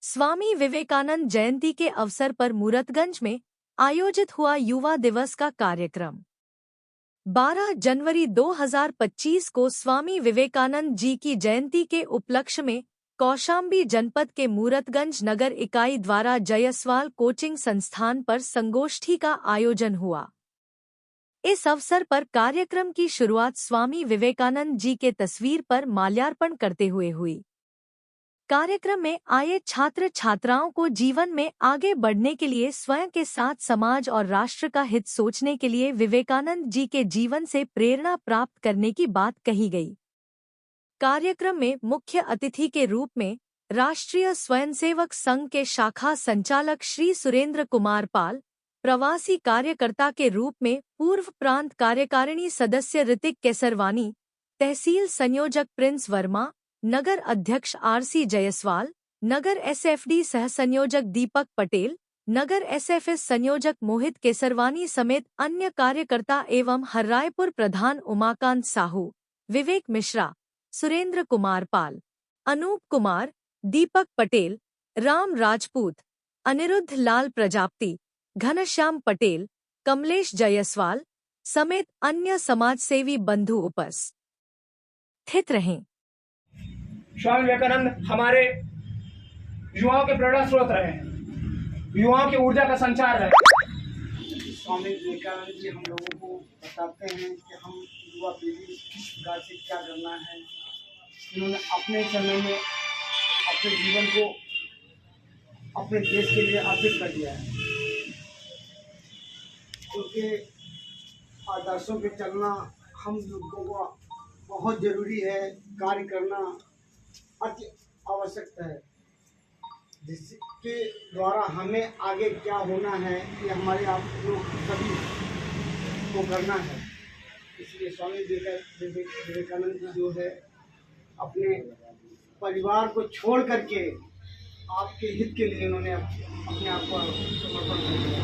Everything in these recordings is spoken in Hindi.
स्वामी विवेकानंद जयंती के अवसर पर मूरतगंज में आयोजित हुआ युवा दिवस का कार्यक्रम। 12 जनवरी 2025 को स्वामी विवेकानंद जी की जयंती के उपलक्ष्य में कौशाम्बी जनपद के मूरतगंज नगर इकाई द्वारा जयसवाल कोचिंग संस्थान पर संगोष्ठी का आयोजन हुआ। इस अवसर पर कार्यक्रम की शुरुआत स्वामी विवेकानंद जी के तस्वीर पर माल्यार्पण करते हुए हुई। कार्यक्रम में आए छात्र छात्राओं को जीवन में आगे बढ़ने के लिए स्वयं के साथ समाज और राष्ट्र का हित सोचने के लिए विवेकानंद जी के जीवन से प्रेरणा प्राप्त करने की बात कही गई। कार्यक्रम में मुख्य अतिथि के रूप में राष्ट्रीय स्वयंसेवक संघ के शाखा संचालक श्री सुरेंद्र कुमार पाल, प्रवासी कार्यकर्ता के रूप में पूर्व प्रांत कार्यकारिणी सदस्य ऋतिक केसरवानी, तहसील संयोजक प्रिंस वर्मा, नगर अध्यक्ष आरसी जयसवाल, नगर एसएफडी सह संयोजक दीपक पटेल, नगर एसएफएस संयोजक मोहित केसरवानी समेत अन्य कार्यकर्ता एवं हर्रायपुर प्रधान उमाकांत साहू, विवेक मिश्रा, सुरेंद्र कुमार पाल, अनूप कुमार, दीपक पटेल, राम राजपूत, अनिरुद्ध लाल प्रजापति, घनश्याम पटेल, कमलेश जयसवाल समेत अन्य समाजसेवी बंधु उपस्थित रहें। स्वामी विवेकानंद हमारे युवाओं के प्रेरणा स्रोत रहे हैं, युवाओं की ऊर्जा का संचार है। स्वामी विवेकानंद जी हम लोगों को बताते हैं कि हम युवा पीढ़ी किस प्रकार से क्या करना है। इन्होंने अपने समय में अपने जीवन को अपने देश के लिए अर्पित कर दिया है। उनके आदर्शों पे चलना हम लोगों को बहुत ज़रूरी है, कार्य करना अति आवश्यकता है, जिसके द्वारा हमें आगे क्या होना है ये हमारे आप लोग सभी को करना है। इसलिए स्वामी विवेकानंद जी जो है अपने परिवार को छोड़ करके आपके हित के लिए उन्होंने अपने आप को समर्पण कर दिया।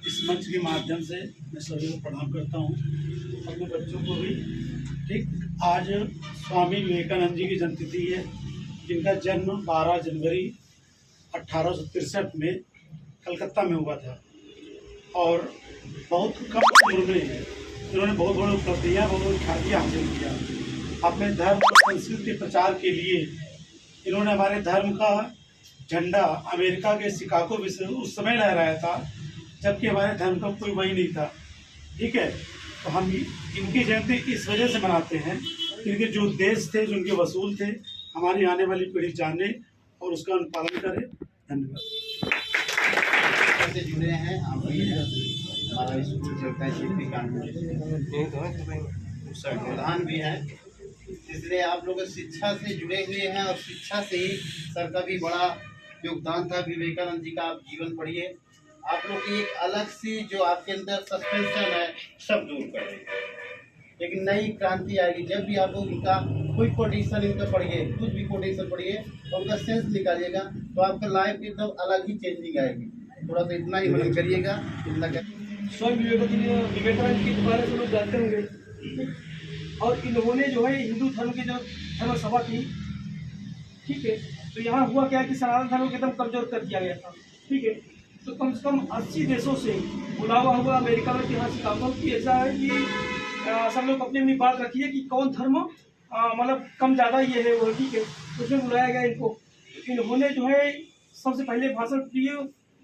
इस मंच के माध्यम से मैं सभी को प्रणाम करता हूँ, अपने बच्चों को भी। ठीक आज स्वामी विवेकानंद जी की जन्मतिथि है, जिनका जन्म 12 जनवरी 1863 में कलकत्ता में हुआ था और बहुत कम उम्र में इन्होंने बहुत बड़ी उपलब्धियाँ, बहुत बड़ी ख्यातियाँ हासिल किया। अपने धर्म और संस्कृति के प्रचार के लिए इन्होंने हमारे धर्म का झंडा अमेरिका के शिकागो में उस समय लहराया था, जबकि हमारे धर्म का कोई वही नहीं था। ठीक है, तो हम इनकी जयंती इस वजह से मनाते हैं, इनके जो उद्देश्य थे, जो उनके वसूल थे, हमारी आने वाली पीढ़ी जाने और उसका अनुपालन करे। धन्यवाद। से जुड़े हैं आप भी हैं, हमारा स्कूल चलता है शिल्पी प्रधान भी हैं, इसलिए आप लोग शिक्षा से जुड़े हुए हैं और शिक्षा से ही सर का भी बड़ा योगदान था। विवेकानंद जी का आप जीवन पढ़िए, आप लोग की एक अलग सी जो आपके अंदर सस्पेंशन है सब दूर कर देंगे। एक नई क्रांति आएगी जब भी आप लोग इनका कोई कोटेशन इनका पढ़िए, कुछ भी कोटेशन पढ़िए और उनका सेंस निकालिएगा तो आपका लाइफ एकदम अलग ही चेंजिंग आएगी। थोड़ा सा इतना ही मदद करिएगा, इतना कर। स्वामी विवेकानंद के बारे में लोग जानते होंगे और इन्होंने जो है हिंदू धर्म की जो धर्म सभा की, ठीक है, तो यहाँ हुआ क्या कि सनातन धर्म को एकदम कमजोर कर दिया गया था। ठीक है, तो कम से कम 80 देशों से बुलावा हुआ अमेरिका में, यहाँ शिकागो की। ऐसा है कि सब लोग अपनी अपनी बात रखिए कि कौन धर्म मतलब कम ज़्यादा ये है वो, ठीक है, उसमें बुलाया गया इनको। तो इन्होंने जो है सबसे पहले भाषण प्रिय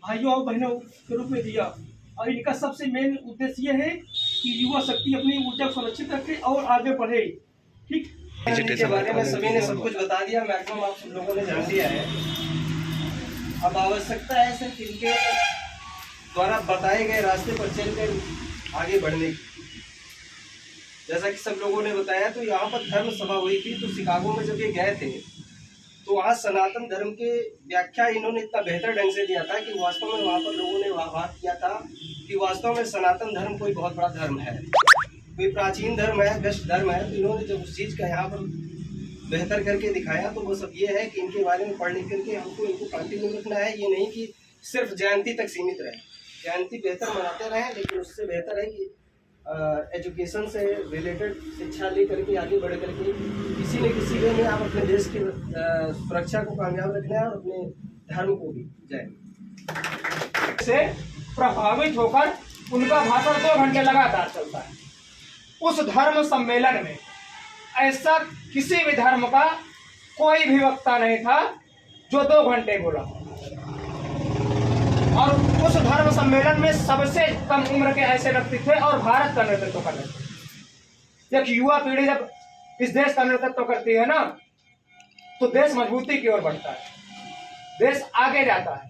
भाइयों और बहनों के रूप में दिया और इनका सबसे मेन उद्देश्य ये है कि युवा शक्ति अपनी ऊर्जा को सुरक्षित रखे और आगे बढ़े। ठीक, के बारे में सभी ने सब कुछ बता दिया, मैक्सिमम आप सब लोगों ने जान लिया है। अब आवश्यकता है सिर्फ इनके द्वारा बताए गए रास्ते पर चलकर आगे बढ़ने की। जैसा कि सब लोगों ने बताया, तो यहाँ पर धर्म सभा हुई थी। तो शिकागो में जब ये गए थे तो वहाँ सनातन धर्म के व्याख्या इन्होंने इतना बेहतर ढंग से दिया था कि वास्तव में वहाँ पर लोगों ने बात किया था कि वास्तव में सनातन धर्म कोई बहुत बड़ा धर्म है, कोई प्राचीन धर्म है, बेस्ट धर्म है। तो इन्होंने जब उस चीज़ का यहाँ पर बेहतर करके दिखाया, तो वो सब ये है कि इनके बारे में पढ़ लिख करके हमको इनको कंटिन्यू रखना है। ये नहीं कि सिर्फ जयंती तक सीमित रहे, जयंती बेहतर मनाते रहें, लेकिन उससे बेहतर है कि एजुकेशन से रिलेटेड शिक्षा लेकर के आगे बढ़ करके किसी न किसी वे में आप अपने देश की सुरक्षा को कामयाब रखना है और अपने धर्म को भी। जय से प्रभावित होकर उनका भाषण 2 घंटे लगातार चलता है। उस धर्म सम्मेलन में ऐसा किसी भी धर्म का कोई भी वक्ता नहीं था जो 2 घंटे बोला। और उस धर्म सम्मेलन में सबसे कम उम्र के ऐसे व्यक्ति थे और भारत का नेतृत्व कर रहे थे। एक युवा पीढ़ी जब इस देश का नेतृत्व करती है ना, तो देश मजबूती की ओर बढ़ता है, देश आगे जाता है।